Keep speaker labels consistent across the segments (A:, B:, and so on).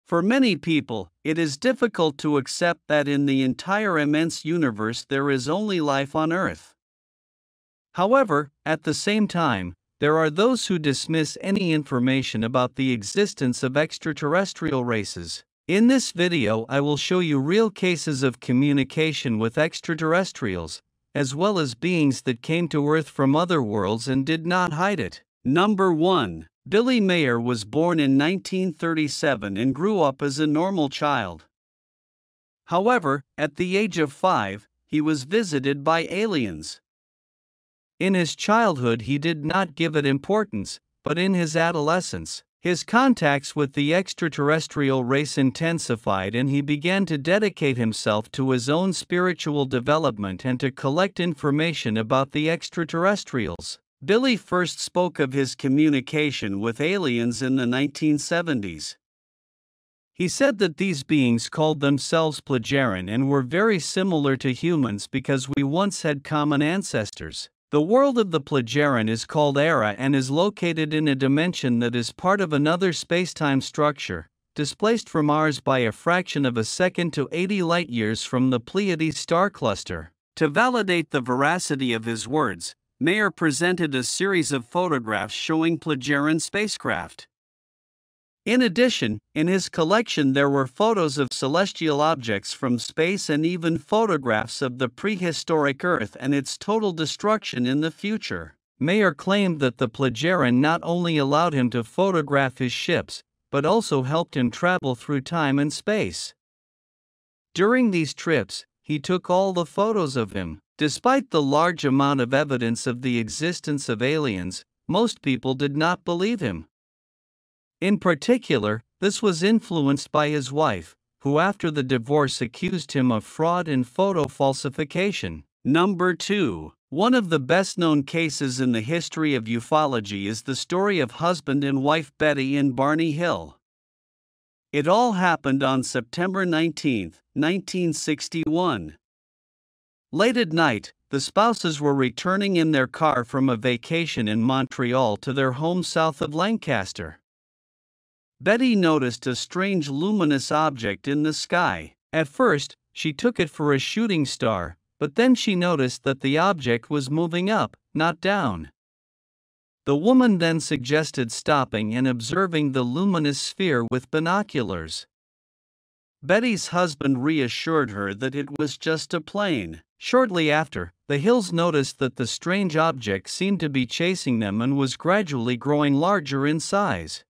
A: For many people, it is difficult to accept that in the entire immense universe there is only life on Earth. However, at the same time, there are those who dismiss any information about the existence of extraterrestrial races. In this video, I will show you real cases of communication with extraterrestrials, as well as beings that came to Earth from other worlds and did not hide it. Number 1. Billy Mayer was born in 1937 and grew up as a normal child. However, at the age of 5, he was visited by aliens. In his childhood he did not give it importance, but in his adolescence, his contacts with the extraterrestrial race intensified and he began to dedicate himself to his own spiritual development and to collect information about the extraterrestrials. Billy first spoke of his communication with aliens in the 1970s. He said that these beings called themselves Plagiaran and were very similar to humans because we once had common ancestors. The world of the Plagiaran is called Era and is located in a dimension that is part of another spacetime structure, displaced from ours by a fraction of a second to 80 light-years from the Pleiades star cluster. To validate the veracity of his words, Mayer presented a series of photographs showing Plagiaran spacecraft. In addition, in his collection there were photos of celestial objects from space and even photographs of the prehistoric Earth and its total destruction in the future. Mayer claimed that the Plagiaran not only allowed him to photograph his ships, but also helped him travel through time and space. During these trips, he took all the photos of him. Despite the large amount of evidence of the existence of aliens, most people did not believe him. In particular, this was influenced by his wife, who after the divorce accused him of fraud and photo falsification. Number 2. One of the best-known cases in the history of ufology is the story of husband and wife Betty and Barney Hill. It all happened on September 19, 1961. Late at night, the spouses were returning in their car from a vacation in Montreal to their home south of Lancaster. Betty noticed a strange luminous object in the sky. At first, she took it for a shooting star, but then she noticed that the object was moving up, not down. The woman then suggested stopping and observing the luminous sphere with binoculars. Betty's husband reassured her that it was just a plane. Shortly after, the Hills noticed that the strange object seemed to be chasing them and was gradually growing larger in size.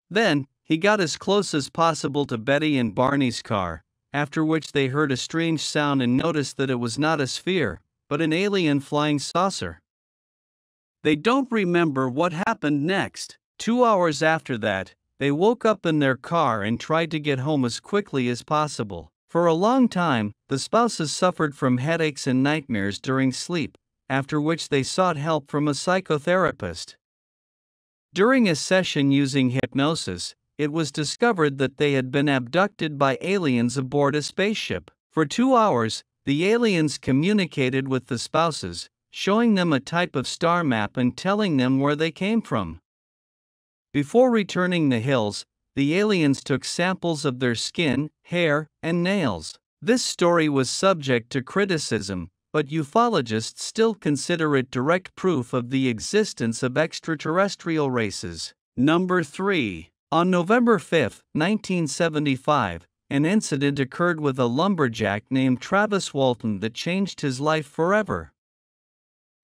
A: Then, he got as close as possible to Betty and Barney's car, after which they heard a strange sound and noticed that it was not a sphere, but an alien flying saucer. They don't remember what happened next. 2 hours after that, they woke up in their car and tried to get home as quickly as possible. For a long time, the spouses suffered from headaches and nightmares during sleep, after which they sought help from a psychotherapist. During a session using hypnosis, it was discovered that they had been abducted by aliens aboard a spaceship. For 2 hours, the aliens communicated with the spouses, showing them a type of star map and telling them where they came from. Before returning the Hills, the aliens took samples of their skin, hair, and nails. This story was subject to criticism, but ufologists still consider it direct proof of the existence of extraterrestrial races. Number 3. On November 5, 1975, an incident occurred with a lumberjack named Travis Walton that changed his life forever.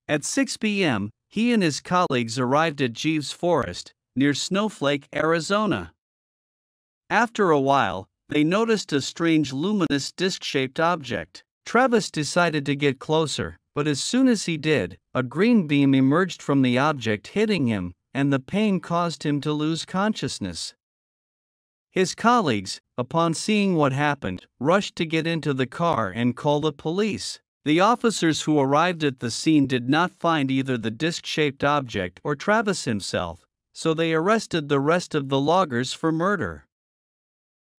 A: At 6 p.m., he and his colleagues arrived at Jeeves Forest, near Snowflake, Arizona. After a while, they noticed a strange luminous disc-shaped object. Travis decided to get closer, but as soon as he did, a green beam emerged from the object hitting him, and the pain caused him to lose consciousness. His colleagues, upon seeing what happened, rushed to get into the car and call the police. The officers who arrived at the scene did not find either the disc-shaped object or Travis himself, so they arrested the rest of the loggers for murder.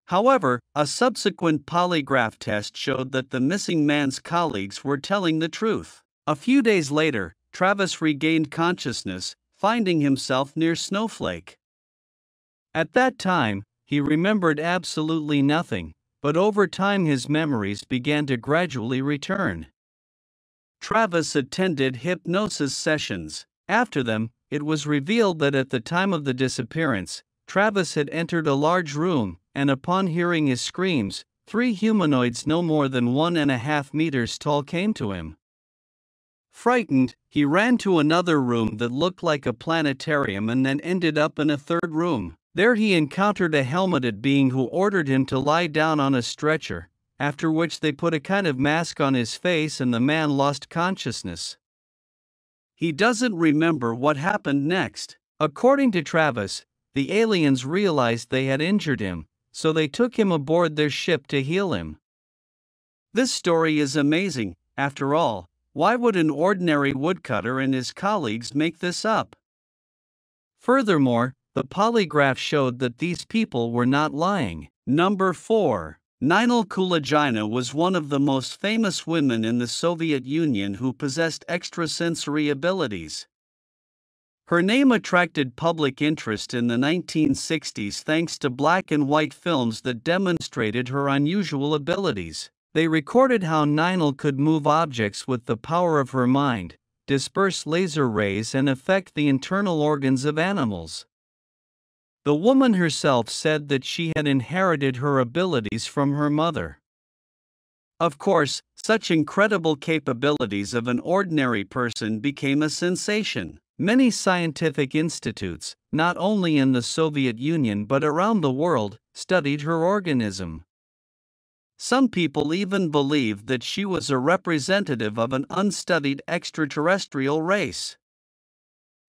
A: However, a subsequent polygraph test showed that the missing man's colleagues were telling the truth. A few days later, Travis regained consciousness, finding himself near Snowflake. At that time, he remembered absolutely nothing, but over time his memories began to gradually return. Travis attended hypnosis sessions. After them, it was revealed that at the time of the disappearance, Travis had entered a large room, and upon hearing his screams, 3 humanoids no more than 1.5 meters tall came to him. Frightened, he ran to another room that looked like a planetarium and then ended up in a third room. There he encountered a helmeted being who ordered him to lie down on a stretcher, after which they put a kind of mask on his face and the man lost consciousness. He doesn't remember what happened next. According to Travis, the aliens realized they had injured him, so they took him aboard their ship to heal him. This story is amazing. After all, why would an ordinary woodcutter and his colleagues make this up? Furthermore, the polygraph showed that these people were not lying. Number 4. Ninal Kulagina was one of the most famous women in the Soviet Union who possessed extrasensory abilities. Her name attracted public interest in the 1960s thanks to black and white films that demonstrated her unusual abilities. They recorded how Ninal could move objects with the power of her mind, disperse laser rays, and affect the internal organs of animals. The woman herself said that she had inherited her abilities from her mother. Of course, such incredible capabilities of an ordinary person became a sensation. Many scientific institutes, not only in the Soviet Union but around the world, studied her organism. Some people even believed that she was a representative of an unstudied extraterrestrial race.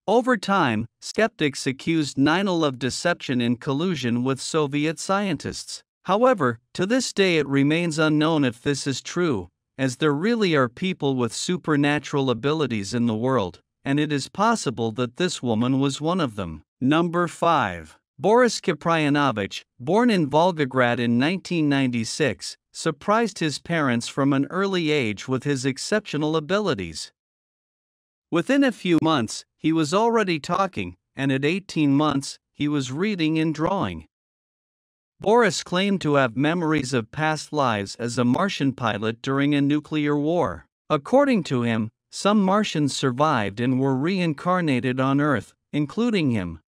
A: Over time, skeptics accused Ninal of deception in collusion with Soviet scientists. However, to this day it remains unknown if this is true, as there really are people with supernatural abilities in the world, and it is possible that this woman was one of them. Number 5. Boris Kiprianovich, born in Volgograd in 1996, surprised his parents from an early age with his exceptional abilities. Within a few months, he was already talking, and at 18 months, he was reading and drawing. Boris claimed to have memories of past lives as a Martian pilot during a nuclear war. According to him, some Martians survived and were reincarnated on Earth, including him.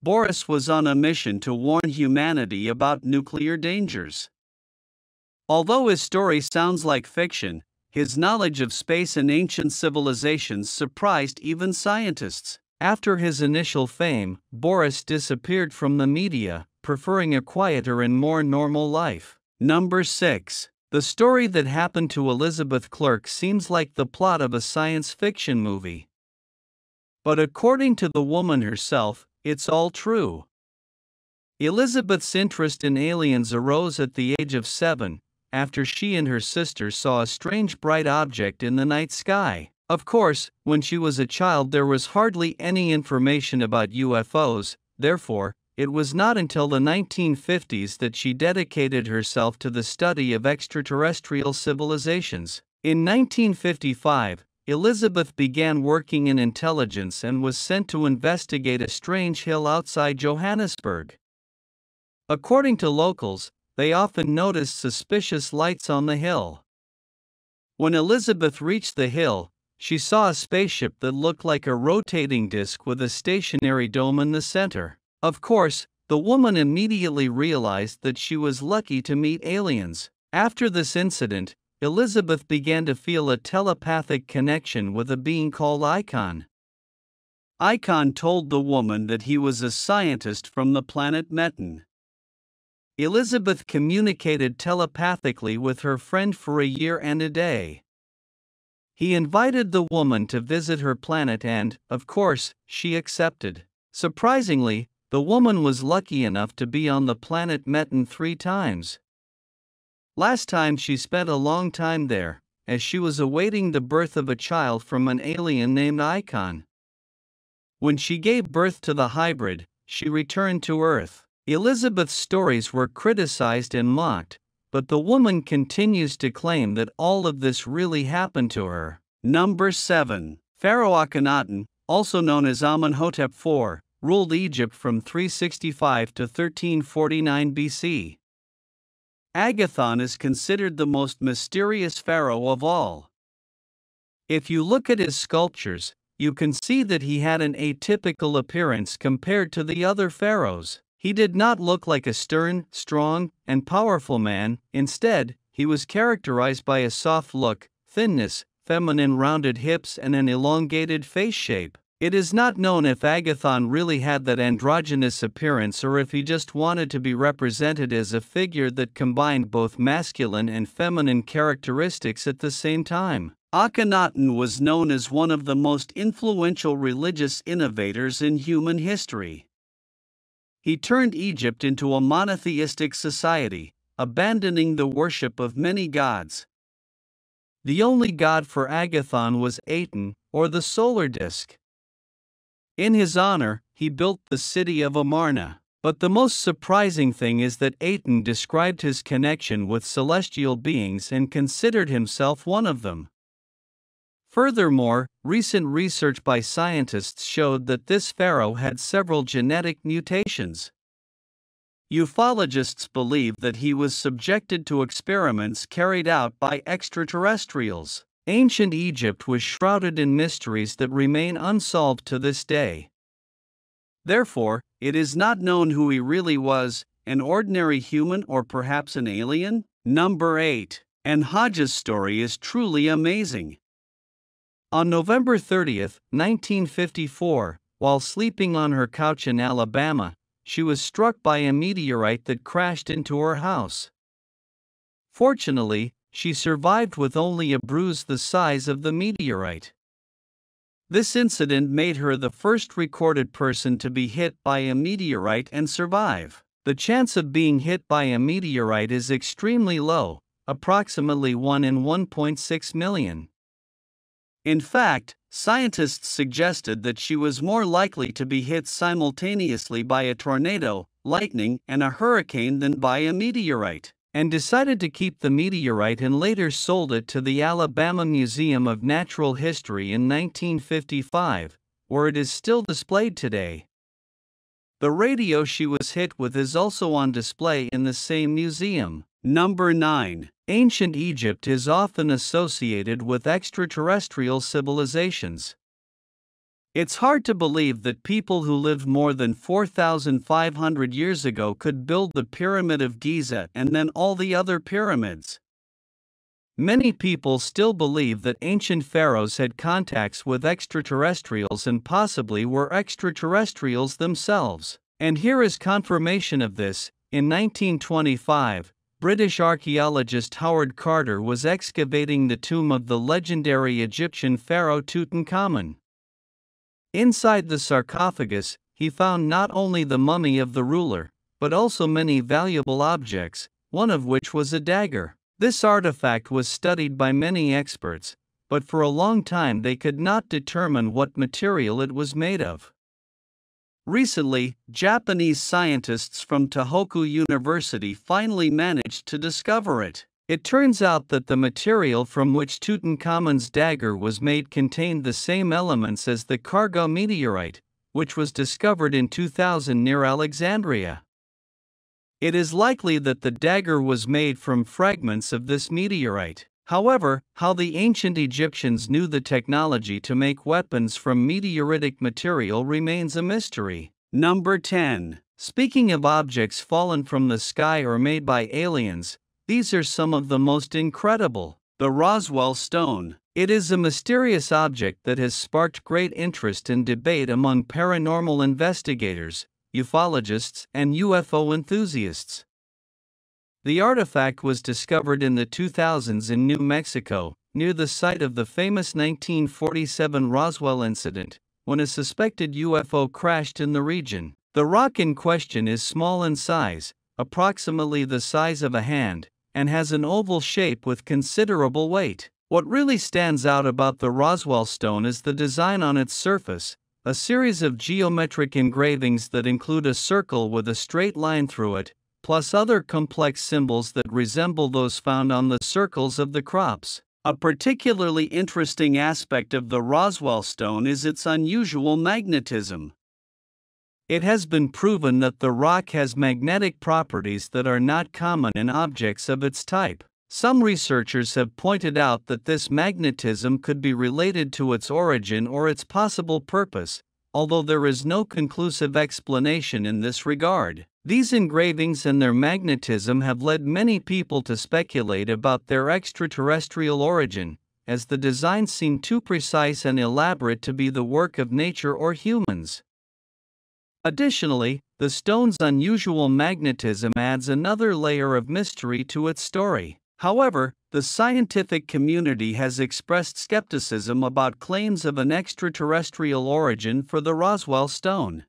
A: Boris was on a mission to warn humanity about nuclear dangers. Although his story sounds like fiction, his knowledge of space and ancient civilizations surprised even scientists. After his initial fame, Boris disappeared from the media, preferring a quieter and more normal life. Number 6. The story that happened to Elizabeth Clerk seems like the plot of a science fiction movie. But according to the woman herself, it's all true. Elizabeth's interest in aliens arose at the age of 7, after she and her sister saw a strange bright object in the night sky. Of course, when she was a child there was hardly any information about UFOs, therefore, it was not until the 1950s that she dedicated herself to the study of extraterrestrial civilizations. In 1955, Elizabeth began working in intelligence and was sent to investigate a strange hill outside Johannesburg. According to locals, they often noticed suspicious lights on the hill. When Elizabeth reached the hill, she saw a spaceship that looked like a rotating disc with a stationary dome in the center. Of course, the woman immediately realized that she was lucky to meet aliens. After this incident, Elizabeth began to feel a telepathic connection with a being called Icon. Icon told the woman that he was a scientist from the planet Meton. Elizabeth communicated telepathically with her friend for a year and a day. He invited the woman to visit her planet and, of course, she accepted. Surprisingly, the woman was lucky enough to be on the planet Meton 3 times. Last time she spent a long time there, as she was awaiting the birth of a child from an alien named Icon. When she gave birth to the hybrid, she returned to Earth. Elizabeth's stories were criticized and mocked, but the woman continues to claim that all of this really happened to her. Number 7. Pharaoh Akhenaten, also known as Amenhotep IV, ruled Egypt from 365 to 1349 BC. Agathon is considered the most mysterious pharaoh of all. If you look at his sculptures, you can see that he had an atypical appearance compared to the other pharaohs. He did not look like a stern, strong, and powerful man. Instead, he was characterized by a soft look, thinness, feminine rounded hips, and an elongated face shape. It is not known if Agathon really had that androgynous appearance or if he just wanted to be represented as a figure that combined both masculine and feminine characteristics at the same time. Akhenaten was known as one of the most influential religious innovators in human history. He turned Egypt into a monotheistic society, abandoning the worship of many gods. The only god for Agathon was Aten, or the solar disk. In his honor, he built the city of Amarna. But the most surprising thing is that Aten described his connection with celestial beings and considered himself one of them. Furthermore, recent research by scientists showed that this pharaoh had several genetic mutations. Ufologists believe that he was subjected to experiments carried out by extraterrestrials. Ancient Egypt was shrouded in mysteries that remain unsolved to this day. Therefore, it is not known who he really was, an ordinary human or perhaps an alien. Number 8. And Hodge's story is truly amazing. On November 30, 1954, while sleeping on her couch in Alabama, she was struck by a meteorite that crashed into her house. Fortunately, she survived with only a bruise the size of the meteorite. This incident made her the first recorded person to be hit by a meteorite and survive. The chance of being hit by a meteorite is extremely low, approximately 1 in 1.6 million. In fact, scientists suggested that she was more likely to be hit simultaneously by a tornado, lightning, and a hurricane than by a meteorite, and decided to keep the meteorite and later sold it to the Alabama Museum of Natural History in 1955, where it is still displayed today. The radio she was hit with is also on display in the same museum. Number 9. Ancient Egypt is often associated with extraterrestrial civilizations. It's hard to believe that people who lived more than 4,500 years ago could build the Pyramid of Giza and then all the other pyramids. Many people still believe that ancient pharaohs had contacts with extraterrestrials and possibly were extraterrestrials themselves. And here is confirmation of this. In 1925, British archaeologist Howard Carter was excavating the tomb of the legendary Egyptian pharaoh Tutankhamun. Inside the sarcophagus, he found not only the mummy of the ruler, but also many valuable objects, one of which was a dagger. This artifact was studied by many experts, but for a long time they could not determine what material it was made of. Recently, Japanese scientists from Tohoku University finally managed to discover it. It turns out that the material from which Tutankhamun's dagger was made contained the same elements as the Karga meteorite, which was discovered in 2000 near Alexandria. It is likely that the dagger was made from fragments of this meteorite. However, how the ancient Egyptians knew the technology to make weapons from meteoritic material remains a mystery. Number 10. Speaking of objects fallen from the sky or made by aliens, these are some of the most incredible. The Roswell Stone. It is a mysterious object that has sparked great interest and debate among paranormal investigators, ufologists, and UFO enthusiasts. The artifact was discovered in the 2000s in New Mexico, near the site of the famous 1947 Roswell incident, when a suspected UFO crashed in the region. The rock in question is small in size, approximately the size of a hand, and has an oval shape with considerable weight. What really stands out about the Roswell stone is the design on its surface, a series of geometric engravings that include a circle with a straight line through it, plus other complex symbols that resemble those found on the circles of the crops. A particularly interesting aspect of the Roswell stone is its unusual magnetism. It has been proven that the rock has magnetic properties that are not common in objects of its type. Some researchers have pointed out that this magnetism could be related to its origin or its possible purpose, although there is no conclusive explanation in this regard. These engravings and their magnetism have led many people to speculate about their extraterrestrial origin, as the designs seem too precise and elaborate to be the work of nature or humans. Additionally, the stone's unusual magnetism adds another layer of mystery to its story. However, the scientific community has expressed skepticism about claims of an extraterrestrial origin for the Roswell stone.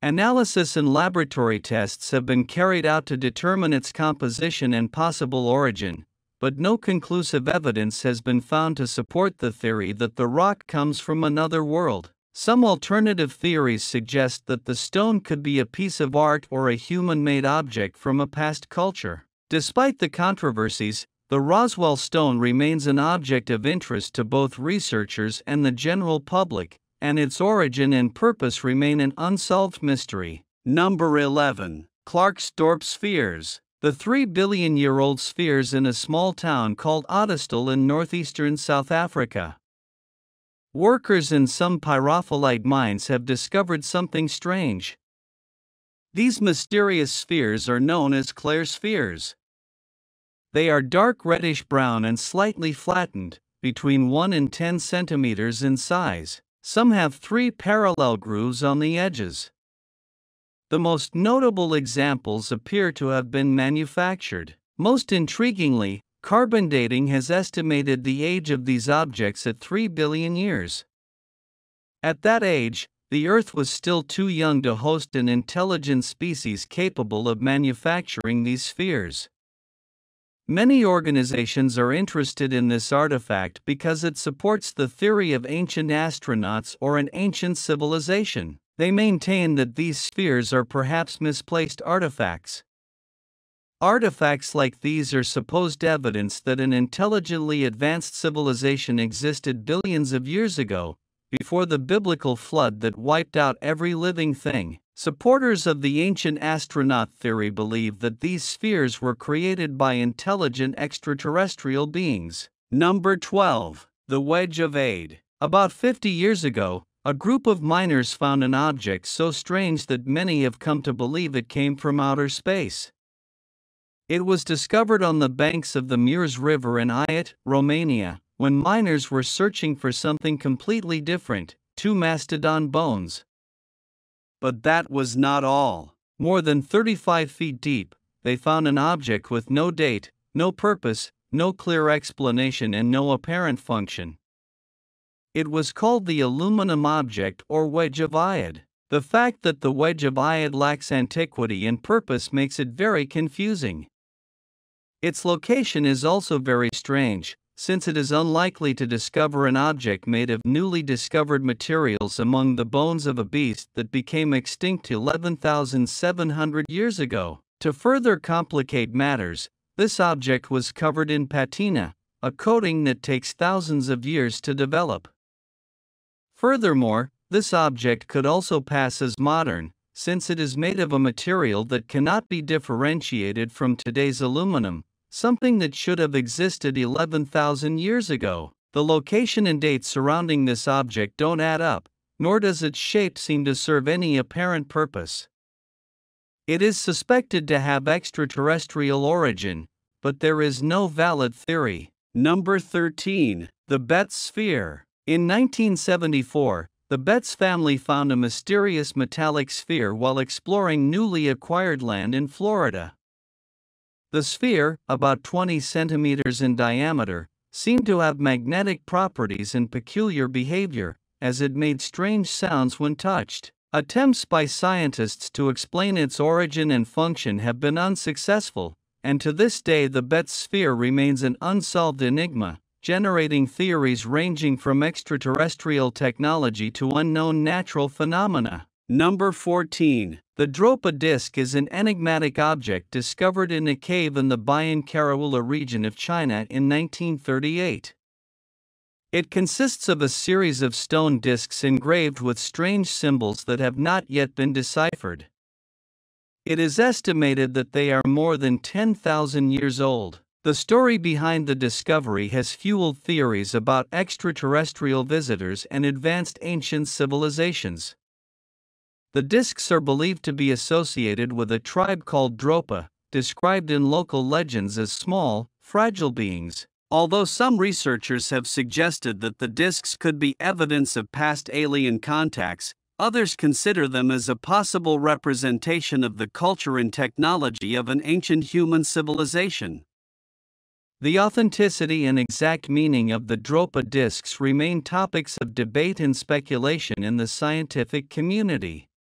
A: Analysis and laboratory tests have been carried out to determine its composition and possible origin, but no conclusive evidence has been found to support the theory that the rock comes from another world. Some alternative theories suggest that the stone could be a piece of art or a human-made object from a past culture. Despite the controversies, the Roswell stone remains an object of interest to both researchers and the general public, and its origin and purpose remain an unsolved mystery. Number 11. Klarksdorp spheres. The 3-billion-year-old spheres in a small town called Ottosdal in northeastern South Africa. Workers in some pyrophyllite mines have discovered something strange. These mysterious spheres are known as Clare spheres. They are dark reddish-brown and slightly flattened, between 1 and 10 centimeters in size. Some have 3 parallel grooves on the edges. The most notable examples appear to have been manufactured. Most intriguingly, carbon dating has estimated the age of these objects at 3 billion years. At that age, the Earth was still too young to host an intelligent species capable of manufacturing these spheres. Many organizations are interested in this artifact because it supports the theory of ancient astronauts or an ancient civilization. They maintain that these spheres are perhaps misplaced artifacts. Artifacts like these are supposed evidence that an intelligently advanced civilization existed billions of years ago, before the biblical flood that wiped out every living thing. Supporters of the ancient astronaut theory believe that these spheres were created by intelligent extraterrestrial beings. Number 12. The Wedge of Ade. About 50 years ago, a group of miners found an object so strange that many have come to believe it came from outer space. It was discovered on the banks of the Mureș River in Iat, Romania, when miners were searching for something completely different: 2 mastodon bones. But that was not all. More than 35 feet deep, they found an object with no date, no purpose, no clear explanation, and no apparent function. It was called the aluminum object or wedge of Iad. The fact that the wedge of Iad lacks antiquity and purpose makes it very confusing. Its location is also very strange, since it is unlikely to discover an object made of newly discovered materials among the bones of a beast that became extinct 11,700 years ago. To further complicate matters, this object was covered in patina, a coating that takes thousands of years to develop. Furthermore, this object could also pass as modern, since it is made of a material that cannot be differentiated from today's aluminum, something that should have existed 11,000 years ago. The location and dates surrounding this object don't add up, nor does its shape seem to serve any apparent purpose. It is suspected to have extraterrestrial origin, but there is no valid theory. Number 13. The Betts Sphere. In 1974, the Betts family found a mysterious metallic sphere while exploring newly acquired land in Florida. The sphere, about 20 centimeters in diameter, seemed to have magnetic properties and peculiar behavior, as it made strange sounds when touched. Attempts by scientists to explain its origin and function have been unsuccessful, and to this day the Betts sphere remains an unsolved enigma, generating theories ranging from extraterrestrial technology to unknown natural phenomena. Number 14. The Dropa disk is an enigmatic object discovered in a cave in the Bayan Karaula region of China in 1938. It consists of a series of stone discs engraved with strange symbols that have not yet been deciphered. It is estimated that they are more than 10,000 years old. The story behind the discovery has fueled theories about extraterrestrial visitors and advanced ancient civilizations. The discs are believed to be associated with a tribe called Dropa, described in local legends as small, fragile beings. Although some researchers have suggested that the discs could be evidence of past alien contacts, others consider them as a possible representation of the culture and technology of an ancient human civilization. The authenticity and exact meaning of the Dropa discs remain topics of debate and speculation in the scientific community.